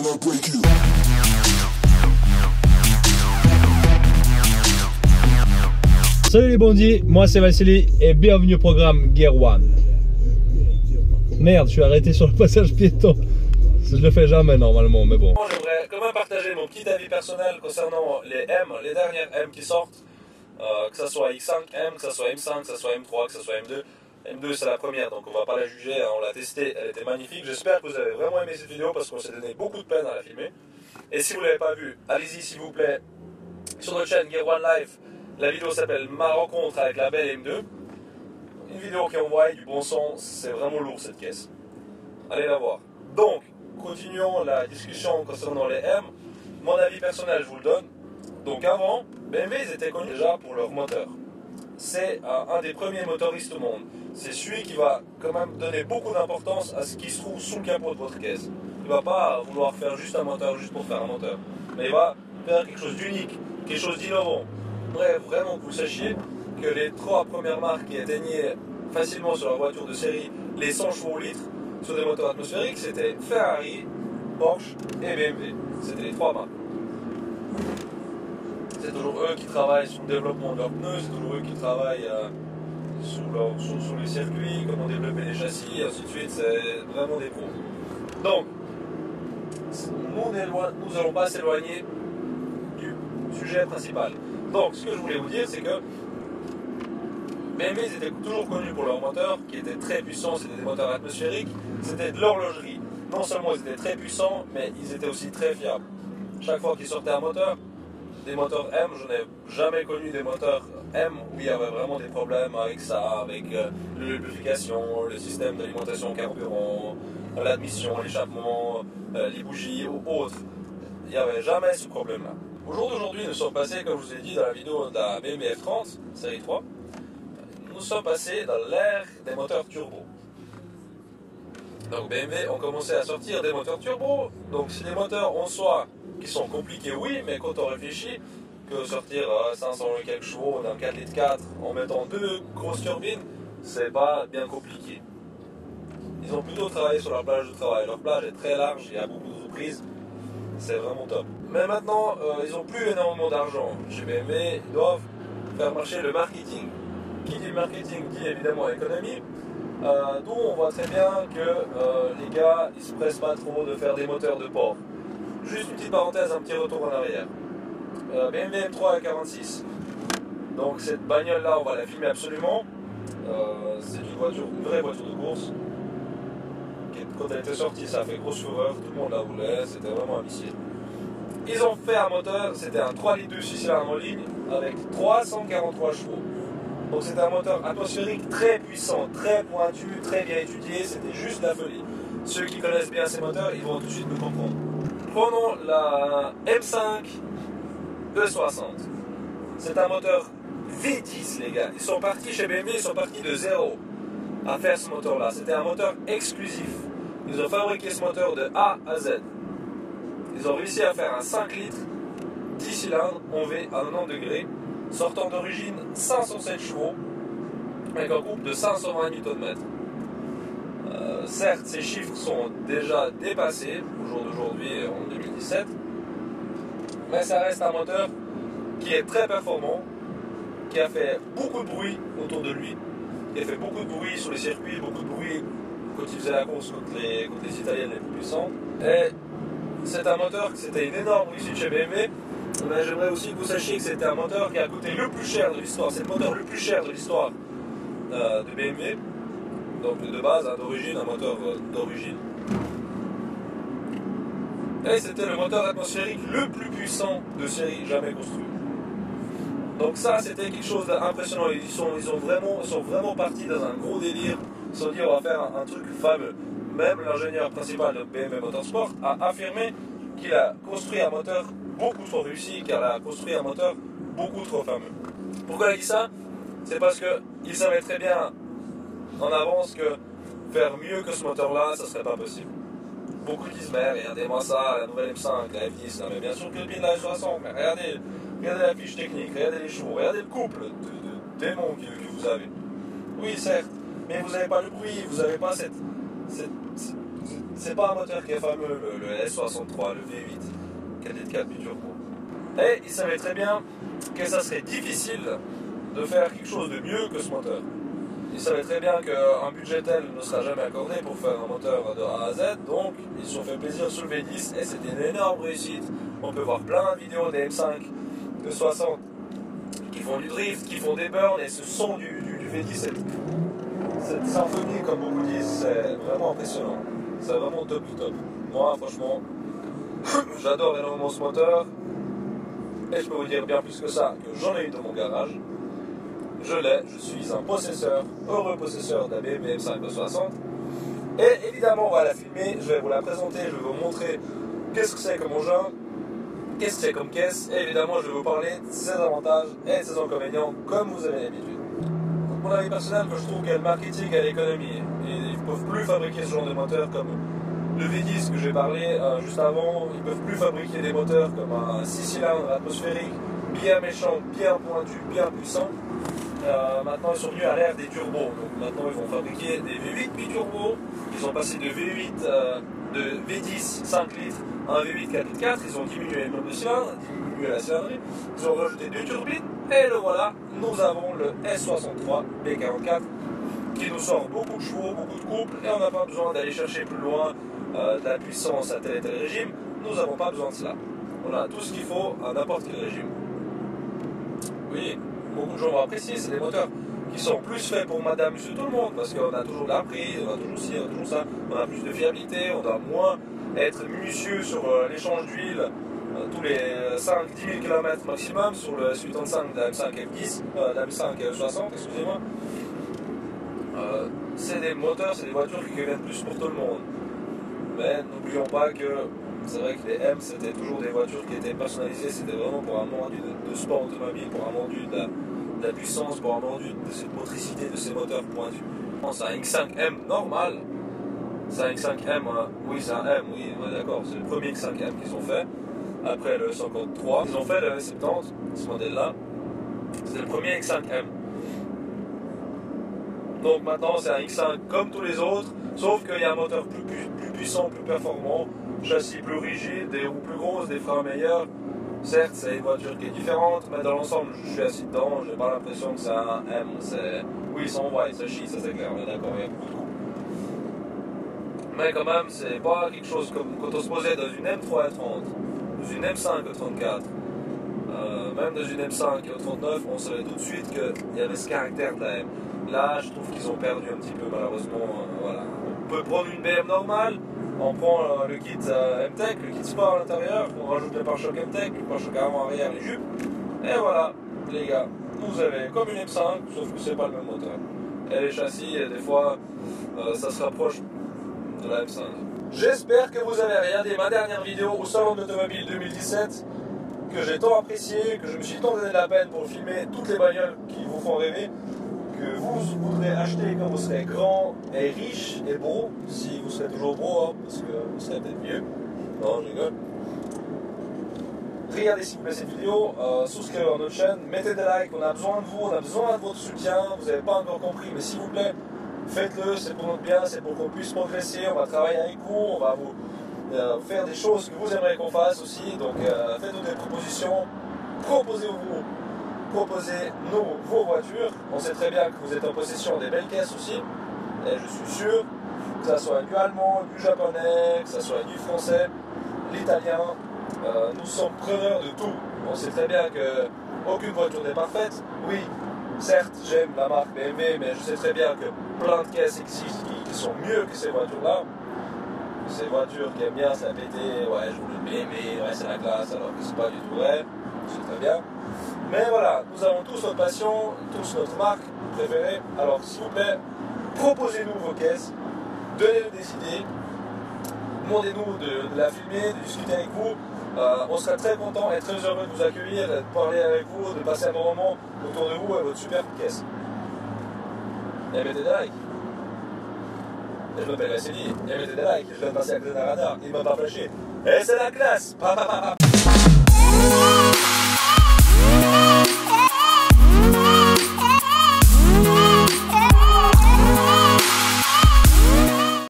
gonna break you. Salut les bandits, moi c'est Vassili et bienvenue au programme Gear One. Merde, je suis arrêté sur le passage piéton. Je le fais jamais normalement, mais bon. J'aimerais quand même partager mon petit avis personnel concernant les M, les dernières M qui sortent. Que ce soit X5M, que ce soit M5, que ce soit M3, que ce soit M2. M2 c'est la première, donc on va pas la juger, hein, on l'a testée, elle était magnifique. J'espère que vous avez vraiment aimé cette vidéo parce qu'on s'est donné beaucoup de peine à la filmer. Et si vous ne l'avez pas vue, allez-y s'il vous plaît sur notre chaîne Gear One Live. La vidéo s'appelle Ma rencontre avec la belle M2. Une vidéo qui envoie du bon son, c'est vraiment lourd cette caisse. Allez la voir. Donc, continuons la discussion concernant les M. Mon avis personnel, je vous le donne. Donc avant, BMW ils étaient connus déjà pour leur moteur. C'est un des premiers motoristes au monde. C'est celui qui va quand même donner beaucoup d'importance à ce qui se trouve sous le capot de votre caisse. Il ne va pas vouloir faire juste un moteur juste pour faire un moteur. Mais il va faire quelque chose d'unique, quelque chose d'innovant. Bref, vraiment que vous sachiez que les trois premières marques qui atteignaient facilement sur leur voiture de série les 100 chevaux au litre sur des moteurs atmosphériques, c'était Ferrari, Porsche et BMW. C'était les trois marques. C'est toujours eux qui travaillent sur le développement de leurs pneus, c'est toujours eux qui travaillent sur les circuits, comment développer les châssis, et ainsi de suite, c'est vraiment des pros. Donc, nous n'allons pas s'éloigner du sujet principal. Donc, ce que je voulais vous dire, c'est que BMW ils étaient toujours connus pour leurs moteurs, qui étaient très puissants, c'était des moteurs atmosphériques, c'était de l'horlogerie. Non seulement ils étaient très puissants, mais ils étaient aussi très fiables. Chaque fois qu'ils sortaient un moteur, des moteurs M, je n'ai jamais connu des moteurs M où il y avait vraiment des problèmes avec ça, avec la lubrification, le système d'alimentation carburant, l'admission, l'échappement, les bougies ou autres. Il n'y avait jamais ce problème-là. Au jour d'aujourd'hui, nous sommes passés, comme je vous ai dit dans la vidéo de la BMW F30, série 3, nous sommes passés dans l'ère des moteurs turbo. Donc BMW ont commencé à sortir des moteurs turbo. Donc c'est des moteurs en soi qui sont compliqués, oui, mais quand on réfléchit que sortir 500 et quelques chevaux d'un 4 litres 4 en mettant deux grosses turbines, c'est pas bien compliqué. Ils ont plutôt travaillé sur leur plage de travail. Leur plage est très large, il y a beaucoup de reprises, c'est vraiment top. Mais maintenant, ils n'ont plus énormément d'argent. Chez BMW, ils doivent faire marcher le marketing. Qui dit marketing dit évidemment économie. D'où on voit très bien que les gars, ils se pressent pas trop de faire des moteurs de port. Juste une petite parenthèse, un petit retour en arrière. BMW M3 46. Donc cette bagnole là, on va la filmer absolument. C'est une vraie voiture de course. Quand elle était sortie, ça a fait grosse fureur, tout le monde la voulait, c'était vraiment un missile. Ils ont fait un moteur, c'était un 3 litres 2 6 cylindres en ligne avec 343 chevaux. Donc c'était un moteur atmosphérique très puissant, très pointu, très bien étudié, c'était juste la folie. Ceux qui connaissent bien ces moteurs, ils vont tout de suite me comprendre. Prenons la M5 E60. C'est un moteur V10 les gars. Ils sont partis chez BMW, ils sont partis de zéro à faire ce moteur là. C'était un moteur exclusif. Ils ont fabriqué ce moteur de A à Z. Ils ont réussi à faire un 5 litres 10 cylindres en V à 90 degrés, sortant d'origine 507 chevaux avec un couple de 520 Nm. Certes, ces chiffres sont déjà dépassés au jour d'aujourd'hui en 2017, mais ça reste un moteur qui est très performant, qui a fait beaucoup de bruit autour de lui, qui a fait beaucoup de bruit sur les circuits, beaucoup de bruit quand il faisait la course contre les Italiennes les plus puissantes. Et c'est un moteur, c'était une énorme réussite chez BMW, mais j'aimerais aussi que vous sachiez que c'était un moteur qui a coûté le plus cher de l'histoire. C'est le moteur le plus cher de l'histoire de BMW. Donc de base, d'origine, un moteur d'origine. Et c'était le moteur atmosphérique le plus puissant de série jamais construit. Donc ça, c'était quelque chose d'impressionnant. Ils sont vraiment partis dans un gros délire. Ils se sont dit, on va faire un truc fameux. Même l'ingénieur principal de BMW Motorsport a affirmé qu'il a construit un moteur beaucoup trop réussi, qu'il a construit un moteur beaucoup trop fameux. Pourquoi il a dit ça? C'est parce qu'il savait très bien en avance que faire mieux que ce moteur-là, ça serait pas possible. Beaucoup disent, mais regardez-moi ça, la nouvelle M5, la F10, mais bien sûr que le pied de la F60, mais regardez la fiche technique, regardez les chevaux, regardez le couple de démons que vous avez. Oui, certes, mais vous n'avez pas le bruit, vous n'avez pas c'est pas un moteur qui est fameux, le S63, le V8, 4 litres 4 biturbo. Et il savait très bien que ça serait difficile de faire quelque chose de mieux que ce moteur. Ils savaient très bien qu'un budget tel ne sera jamais accordé pour faire un moteur de A à Z, donc ils se sont fait plaisir sur le V10 et c'était une énorme réussite. On peut voir plein de vidéos des M5 de 60 qui font du drift, qui font des burns, et ce son du V10, cette symphonie comme beaucoup disent, c'est vraiment impressionnant. C'est vraiment top du top. Moi franchement, j'adore énormément ce moteur et je peux vous dire bien plus que ça, que j'en ai eu dans mon garage. Je l'ai, je suis un possesseur, heureux possesseur de la BMW M5 260. Et évidemment, on va la filmer, je vais vous la présenter, je vais vous montrer qu'est-ce que c'est comme engin, qu'est-ce que c'est comme caisse, et évidemment, je vais vous parler de ses avantages et de ses inconvénients, comme vous avez l'habitude. Mon avis personnel, je trouve qu'il y a le marketing et l'économie. Ils ne peuvent plus fabriquer ce genre de moteur comme le V10 que j'ai parlé juste avant. Ils ne peuvent plus fabriquer des moteurs comme un 6 cylindres atmosphérique, bien méchant, bien pointu, bien puissant. Maintenant ils sont venus à l'ère des turbos, donc maintenant ils vont fabriquer des V8 biturbo. Ils ont passé de V10 5 litres à un V8 4 litres 4, ils ont diminué le nombre de cylindres, diminué la cylindrée, ils ont rajouté 2 turbines, et le voilà, nous avons le S63 B44 qui nous sort beaucoup de chevaux, beaucoup de couple, et on n'a pas besoin d'aller chercher plus loin de la puissance à tel et tel régime, nous n'avons pas besoin de cela. On a tout ce qu'il faut à n'importe quel régime. Oui. Beaucoup de gens vont apprécier, c'est des moteurs qui sont plus faits pour madame, monsieur, tout le monde, parce qu'on a toujours de la prise, on a toujours ci, on a toujours ça, on a plus de fiabilité, on doit moins être minutieux sur l'échange d'huile tous les 5-10 000 km maximum sur le 85 de la M5 F10, de la M5 60, excusez-moi. C'est des moteurs, c'est des voitures qui viennent plus pour tout le monde. Mais n'oublions pas que c'est vrai que les M, c'était toujours des voitures qui étaient personnalisées, c'était vraiment pour un rendu de sport automobile, pour un rendu de la puissance, pour un rendu de cette motricité de ces moteurs pointus. C'est un X5M normal, c'est un X5M, oui c'est un M, oui on est d'accord, c'est le premier X5M qu'ils ont fait, après le 53, ils ont fait le 70, ce modèle-là, c'est le premier X5M. Donc maintenant c'est un X5 comme tous les autres, sauf qu'il y a un moteur plus puissant, plus performant, châssis plus rigide, des roues plus grosses, des freins meilleurs. Certes, c'est une voiture qui est différente, mais dans l'ensemble, je suis assis dedans, j'ai pas l'impression que c'est un M. Oui, ça envoie, ça chie, ça c'est clair, on est d'accord, il y a beaucoup de coups. Mais quand même, c'est pas quelque chose comme quand on se posait dans une M3 à 30, dans une M5 à 34, même dans une M5 à 39, on savait tout de suite qu'il y avait ce caractère de la M. Là, je trouve qu'ils ont perdu un petit peu, malheureusement. Voilà. On peut prendre une BM normale, on prend le kit M-Tech, le kit sport à l'intérieur, on rajoute le pare-choc M-Tech, le pare-choc avant-arrière, les jupes, et voilà, les gars, vous avez comme une M5, sauf que c'est pas le même moteur. Et les châssis, des fois, ça se rapproche de la M5. J'espère que vous avez regardé ma dernière vidéo au Salon de l'Automobile 2017, que j'ai tant apprécié, que je me suis tant donné de la peine pour filmer toutes les bagnoles qui vous font rêver, que vous voudrez acheter quand vous serez grand et riche et beau, si vous serez toujours beau, hein, parce que vous serez peut-être mieux. Non, je rigole. Regardez s'il vous plaît cette vidéo, souscrivez à notre chaîne, mettez des likes, on a besoin de vous, on a besoin de votre soutien, vous n'avez pas encore compris, mais s'il vous plaît, faites-le, c'est pour notre bien, c'est pour qu'on puisse progresser, on va travailler avec vous, on va vous faire des choses que vous aimeriez qu'on fasse aussi, donc faites-nous des propositions, proposez-nous vos voitures. On sait très bien que vous êtes en possession des belles caisses aussi, et je suis sûr que ça soit du allemand, du japonais, que ça soit du français, l'italien, nous sommes preneurs de tout. On sait très bien qu'aucune voiture n'est parfaite. Oui, certes, j'aime la marque BMW, mais je sais très bien que plein de caisses existent qui sont mieux que ces voitures-là. Ces voitures qui aiment bien se la péter, ouais, je voulais une BMW, ouais, c'est la classe, alors que c'est pas du tout vrai, je sais très bien. Mais voilà, nous avons tous notre passion, tous notre marque préférée. Alors s'il vous plaît, proposez-nous vos caisses, donnez-nous des idées, demandez-nous de la filmer, de discuter avec vous. On sera très content et très heureux de vous accueillir, de parler avec vous, de passer un bon moment autour de vous avec votre superbe caisse. Et mettez des likes. Et je m'appelle Vassili, et mettez des likes. Je viens de passer à côté d'un radar, il m'a pas flashé. Et c'est la classe.